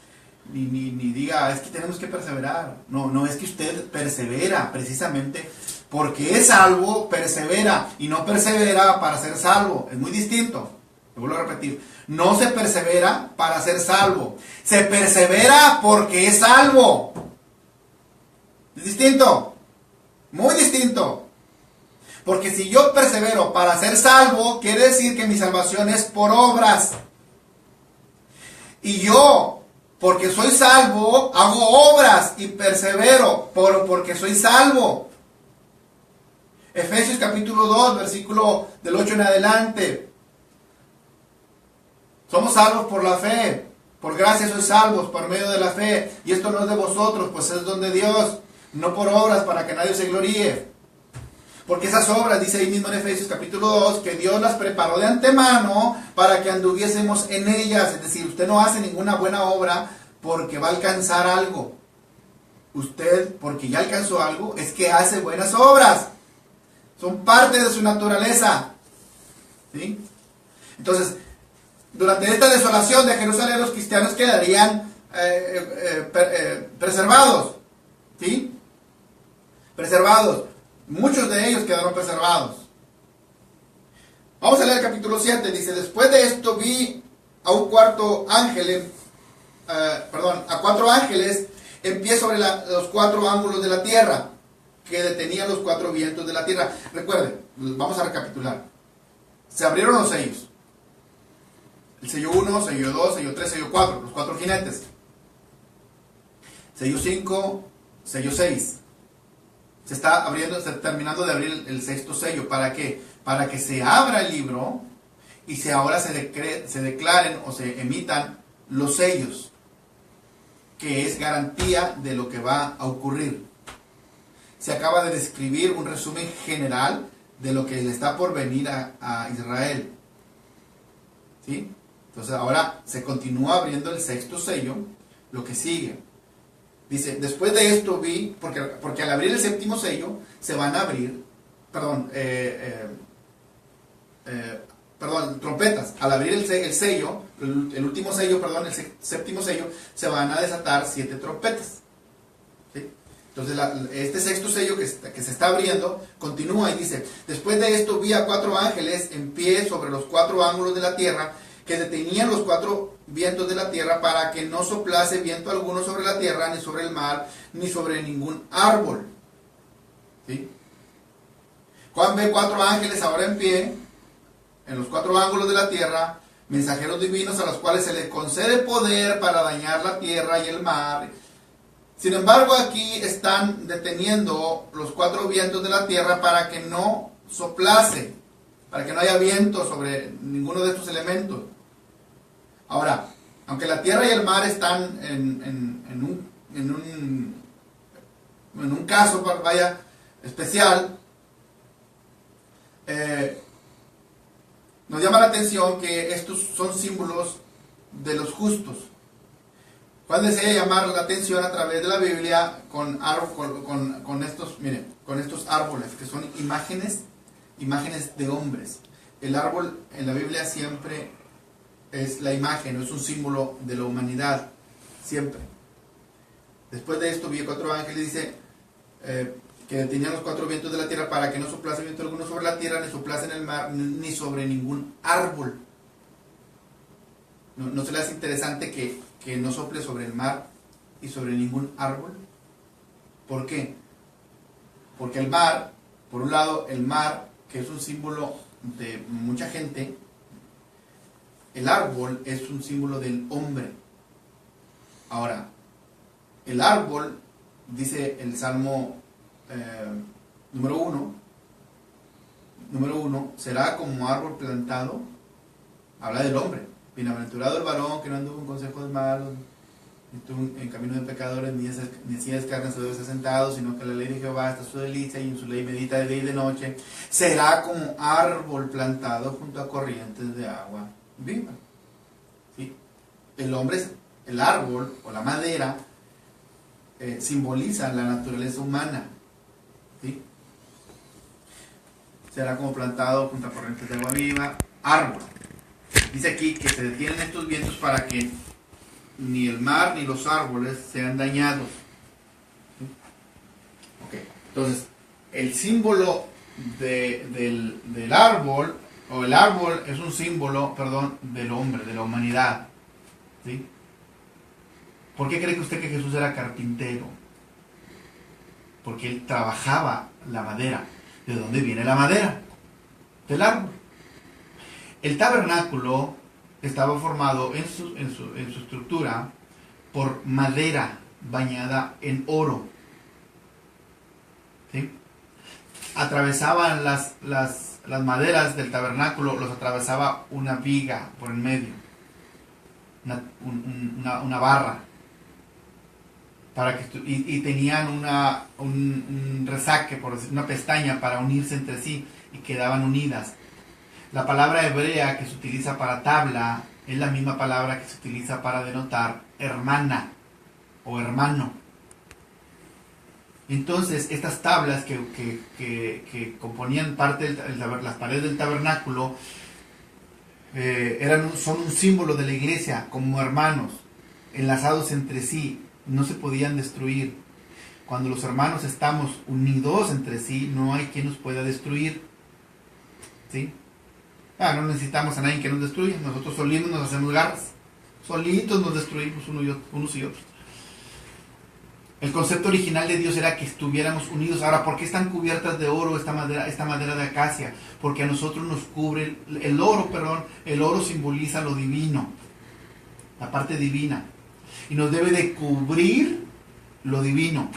Speaker 1: ni diga, es que tenemos que perseverar. No, es que usted persevera precisamente porque es salvo, persevera, y no persevera para ser salvo. Es muy distinto. Lo vuelvo a repetir. No se persevera para ser salvo. Se persevera porque es salvo. Es distinto. Muy distinto. Porque si yo persevero para ser salvo, quiere decir que mi salvación es por obras. Y yo, porque soy salvo, hago obras y persevero porque soy salvo. Efesios capítulo 2, versículo del 8 en adelante. Somos salvos por la fe. Por gracia sois salvos por medio de la fe. Y esto no es de vosotros, pues es don de Dios. No por obras para que nadie se gloríe. Porque esas obras, dice ahí mismo en Efesios capítulo 2, que Dios las preparó de antemano para que anduviésemos en ellas. Es decir, usted no hace ninguna buena obra porque va a alcanzar algo. Usted, porque ya alcanzó algo, es que hace buenas obras. Son parte de su naturaleza. ¿Sí? Entonces, durante esta desolación de Jerusalén, los cristianos quedarían preservados. ¿Sí? Preservados. Muchos de ellos quedaron preservados. Vamos a leer el capítulo 7. Dice, después de esto vi a un cuarto ángel, a 4 ángeles en pie sobre los 4 ángulos de la tierra, que detenían los 4 vientos de la tierra. Recuerden, vamos a recapitular. Se abrieron los sellos. El sello 1, sello 2, sello 3, sello 4, los 4 jinetes. Sello 5, sello 6. Se está abriendo, está terminando de abrir el 6º sello. ¿Para qué? Para que se abra el libro y ahora se declaren o se emitan los sellos, que es garantía de lo que va a ocurrir. Se acaba de describir un resumen general de lo que le está por venir a Israel. ¿Sí? Entonces ahora se continúa abriendo el 6º sello, lo que sigue. Dice, después de esto vi, porque al abrir el 7º sello, se van a abrir, trompetas. Al abrir el sello, el último sello, el 7º sello, se van a desatar 7 trompetas. ¿Sí? Entonces este 6º sello que se está abriendo, continúa y dice, después de esto vi a 4 ángeles en pie sobre los 4 ángulos de la tierra, que detenían los 4 vientos de la tierra para que no soplase viento alguno sobre la tierra, ni sobre el mar, ni sobre ningún árbol. ¿Sí? Juan ve 4 ángeles ahora en pie, en los 4 ángulos de la tierra, mensajeros divinos a los cuales se les concede poder para dañar la tierra y el mar. Sin embargo, aquí están deteniendo los 4 vientos de la tierra para que no soplase, para que no haya viento sobre ninguno de estos elementos. Ahora, aunque la tierra y el mar están en un caso, especial, nos llama la atención que estos son símbolos de los justos. Juan desea llamar la atención a través de la Biblia con estos árboles, que son imágenes de hombres. El árbol en la Biblia siempre es la imagen, es un símbolo de la humanidad, siempre. Después de esto vi 4 ángeles, dice, que detenían los 4 vientos de la tierra para que no soplase viento alguno sobre la tierra, ni soplase en el mar, ni sobre ningún árbol. ¿No se le hace interesante que no sople sobre el mar y sobre ningún árbol? ¿Por qué? Porque el mar, por un lado, el mar, que es un símbolo de mucha gente, el árbol es un símbolo del hombre. Ahora, el árbol, dice el Salmo número 1, será como árbol plantado, habla del hombre. Bienaventurado el varón que no anduvo en consejos malos, ni estuvo en camino de pecadores, ni silla de escarnecedores sentado, sino que la ley de Jehová está su delicia y en su ley medita de día y de noche. Será como árbol plantado junto a corrientes de agua viva. ¿Sí? El hombre, el árbol o la madera simboliza la naturaleza humana. ¿Sí? será como plantado junto a corrientes de agua viva, árbol. Dice aquí que se detienen estos vientos para que ni el mar ni los árboles sean dañados. Okay. Entonces, el símbolo del árbol, o el árbol es un símbolo, perdón, del hombre, de la humanidad. ¿Sí? ¿Por qué cree usted que Jesús era carpintero? Porque él trabajaba la madera. ¿De dónde viene la madera? Del árbol. El tabernáculo estaba formado en su estructura por madera bañada en oro. ¿Sí? Atravesaban las maderas del tabernáculo, los atravesaba una viga por el medio, una barra, para que y tenían un resaque, por decir, una pestaña para unirse entre sí, y quedaban unidas. La palabra hebrea que se utiliza para tabla es la misma palabra que se utiliza para denotar hermana o hermano. Entonces, estas tablas que componían parte de las paredes del tabernáculo son un símbolo de la iglesia, como hermanos, enlazados entre sí, no se podían destruir. Cuando los hermanos estamos unidos entre sí, no hay quien nos pueda destruir. ¿Sí? No necesitamos a nadie que nos destruya, nosotros solitos nos hacemos garras, solitos nos destruimos unos y otros. El concepto original de Dios era que estuviéramos unidos. Ahora, ¿por qué están cubiertas de oro esta madera de acacia? Porque a nosotros nos cubre el oro simboliza lo divino, la parte divina, y nos debe de cubrir lo divino.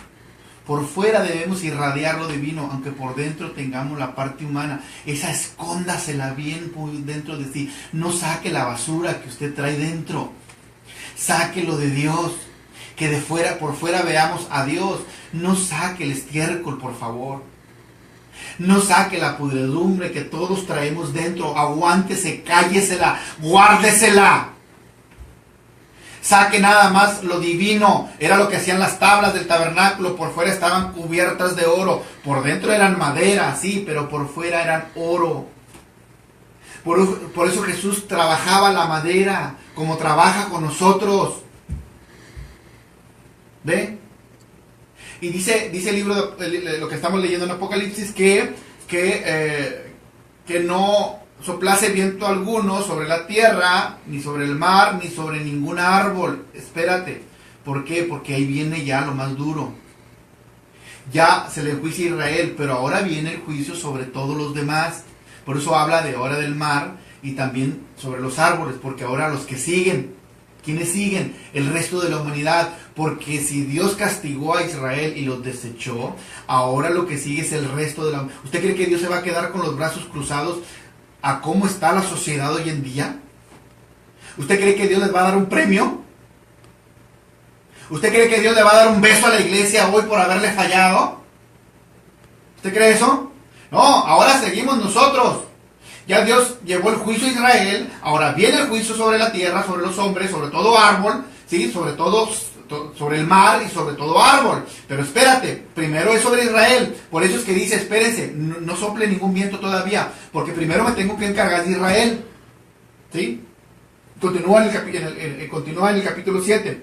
Speaker 1: Por fuera debemos irradiar lo divino, aunque por dentro tengamos la parte humana. Esa escóndasela bien dentro de sí. No saque la basura que usted trae dentro. Sáquelo de Dios. Que por fuera veamos a Dios. No saque el estiércol, por favor. No saque la pudredumbre que todos traemos dentro. Aguántese, cállesela, guárdesela. Saque nada más lo divino. Era lo que hacían las tablas del tabernáculo. Por fuera estaban cubiertas de oro. Por dentro eran madera, sí, pero por fuera eran oro. Por eso Jesús trabajaba la madera como trabaja con nosotros. ¿Ve? Y dice el libro, lo que estamos leyendo en Apocalipsis, que no soplase viento alguno sobre la tierra, ni sobre el mar, ni sobre ningún árbol. Espérate. ¿Por qué? Porque ahí viene ya lo más duro. Ya se le enjuicia a Israel, pero ahora viene el juicio sobre todos los demás. Por eso habla de ahora del mar y también sobre los árboles, porque ahora los que siguen, ¿quiénes siguen? El resto de la humanidad. Porque si Dios castigó a Israel y los desechó, ahora lo que sigue es el resto de la humanidad. ¿Usted cree que Dios se va a quedar con los brazos cruzados a cómo está la sociedad hoy en día? ¿Usted cree que Dios les va a dar un premio? ¿Usted cree que Dios le va a dar un beso a la iglesia hoy por haberle fallado? ¿Usted cree eso? No, ahora seguimos nosotros. Ya Dios llevó el juicio a Israel, ahora viene el juicio sobre la tierra, sobre los hombres, sobre todo árbol, ¿sí? Sobre el mar y sobre todo árbol. Pero espérate, primero es sobre Israel. Por eso es que dice, espérense, no sople ningún viento todavía, porque primero me tengo que encargar de Israel. ¿Sí? Continúa en el capítulo 7.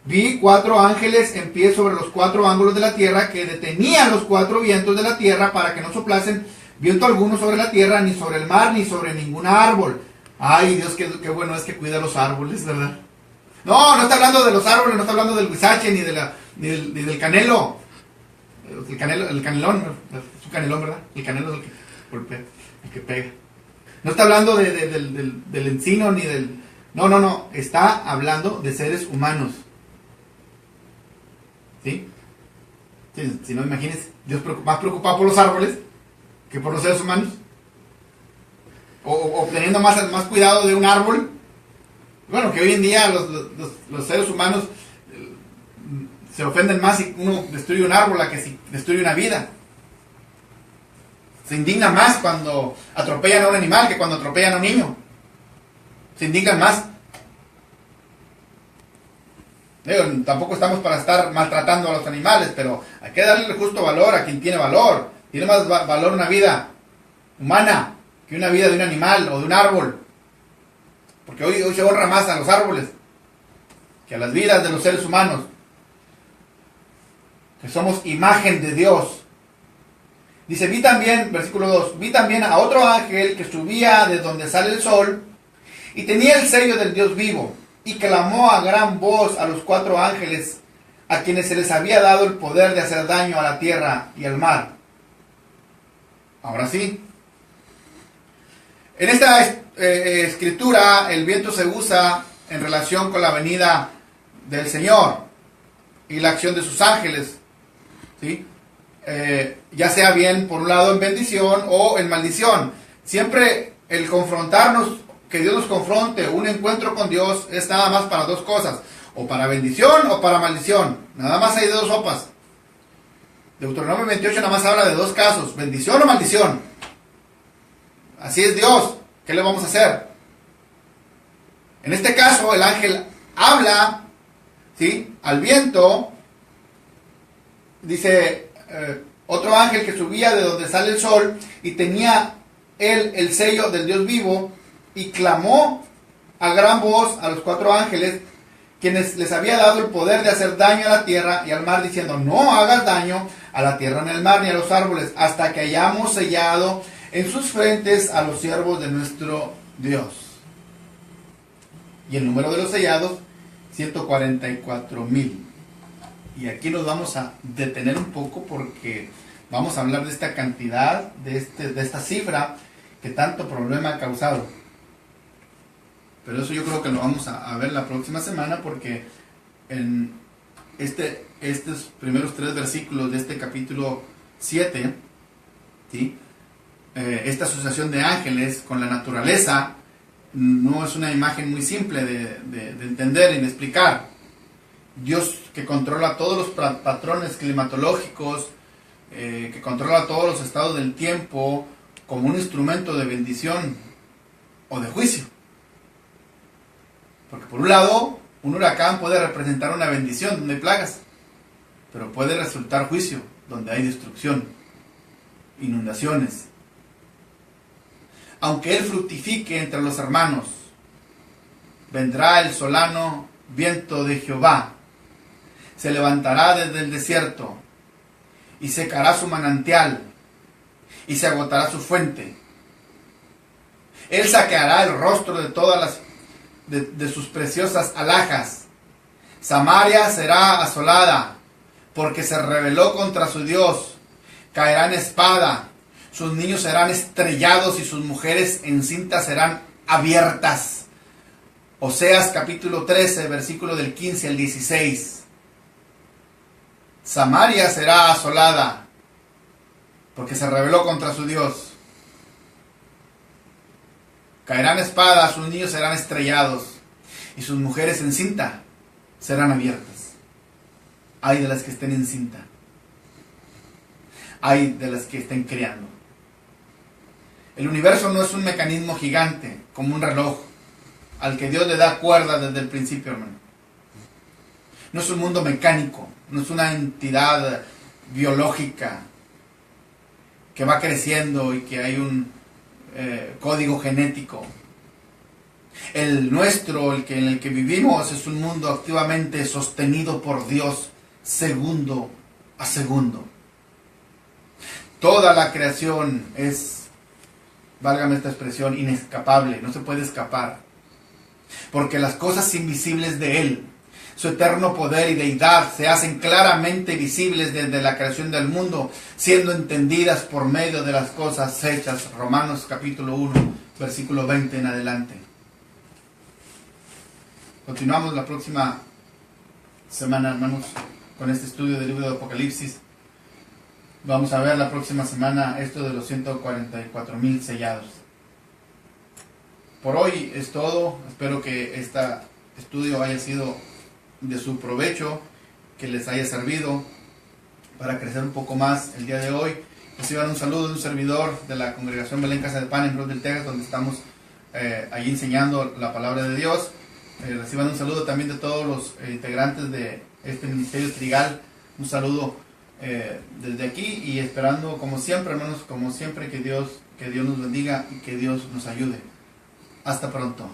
Speaker 1: Vi 4 ángeles en pie sobre los 4 ángulos de la tierra, que detenían los 4 vientos de la tierra para que no soplasen viento alguno sobre la tierra, ni sobre el mar, ni sobre ningún árbol. Ay, Dios, qué bueno es que cuida los árboles, ¿verdad? No está hablando de los árboles, no está hablando del huizache, ni del canelo. El canelón, es un canelón, ¿verdad? El canelo es el que golpea, el que pega. No está hablando del encino, ni del... No, está hablando de seres humanos. ¿Sí? Si no, imagínense, Dios más preocupado por los árboles que por los seres humanos. O teniendo más cuidado de un árbol. Bueno, que hoy en día los seres humanos se ofenden más si uno destruye un árbol a que si destruye una vida. Se indigna más cuando atropellan a un animal que cuando atropellan a un niño. Se indignan más. Tampoco estamos para estar maltratando a los animales, pero hay que darle el justo valor a quien tiene valor. Tiene más valor una vida humana que una vida de un animal o de un árbol. Porque hoy se honra más a los árboles que a las vidas de los seres humanos, que somos imagen de Dios. Dice, vi también, versículo 2, vi también a otro ángel que subía de donde sale el sol y tenía el sello del Dios vivo y clamó a gran voz a los 4 ángeles a quienes se les había dado el poder de hacer daño a la tierra y al mar. Ahora sí. En esta escritura el viento se usa en relación con la venida del Señor y la acción de sus ángeles, ¿sí? Ya sea bien por un lado en bendición o en maldición. Siempre el confrontarnos, que Dios nos confronte, un encuentro con Dios es nada más para 2 cosas, o para bendición o para maldición. Nada más hay de 2 sopas. Deuteronomio 28 nada más habla de 2 casos, bendición o maldición. Así es Dios, ¿qué le vamos a hacer? En este caso el ángel habla, ¿sí?, al viento. Dice, otro ángel que subía de donde sale el sol y tenía él el sello del Dios vivo y clamó a gran voz a los 4 ángeles quienes les había dado el poder de hacer daño a la tierra y al mar, diciendo, no hagas daño a la tierra, ni al mar, ni a los árboles, hasta que hayamos sellado en sus frentes a los siervos de nuestro Dios. Y el número de los sellados, 144,000. Y aquí nos vamos a detener un poco porque vamos a hablar de esta cantidad, de esta cifra que tanto problema ha causado. Pero eso yo creo que lo vamos a ver la próxima semana, porque en estos primeros 3 versículos de este capítulo 7, ¿sí?, esta asociación de ángeles con la naturaleza no es una imagen muy simple de entender y de explicar. Dios, que controla todos los patrones climatológicos, que controla todos los estados del tiempo, como un instrumento de bendición o de juicio. Porque por un lado, un huracán puede representar una bendición donde hay plagas, pero puede resultar juicio donde hay destrucción, inundaciones. Aunque él fructifique entre los hermanos, vendrá el solano viento de Jehová, se levantará desde el desierto y secará su manantial y se agotará su fuente. Él saqueará el rostro de todas las de sus preciosas alhajas. Samaria será asolada porque se rebeló contra su Dios. Caerá en espada, sus niños serán estrellados y sus mujeres encintas serán abiertas. Oseas capítulo 13, versículo del 15 al 16. Samaria será asolada porque se rebeló contra su Dios. Caerán espada, sus niños serán estrellados y sus mujeres en cinta serán abiertas. Ay de las que estén en cinta. Ay de las que estén criando. El universo no es un mecanismo gigante como un reloj al que Dios le da cuerda desde el principio, hermano. No es un mundo mecánico, no es una entidad biológica que va creciendo y que hay un código genético. El nuestro, en el que vivimos, es un mundo activamente sostenido por Dios segundo a segundo. Toda la creación es, válgame esta expresión, inescapable, no se puede escapar, porque las cosas invisibles de Él, su eterno poder y deidad, se hacen claramente visibles desde la creación del mundo, siendo entendidas por medio de las cosas hechas. Romanos capítulo 1, versículo 20 en adelante. Continuamos la próxima semana, hermanos, con este estudio del libro de Apocalipsis. Vamos a ver la próxima semana esto de los 144,000 sellados. Por hoy es todo. Espero que este estudio haya sido de su provecho, que les haya servido para crecer un poco más el día de hoy. Reciban un saludo de un servidor de la congregación Belén Casa de Pan en Brooklyn, Texas, donde estamos allí enseñando la palabra de Dios. Reciban un saludo también de todos los integrantes de este ministerio Trigal. Un saludo desde aquí y esperando, como siempre, hermanos, como siempre, que Dios nos bendiga y que Dios nos ayude. Hasta pronto.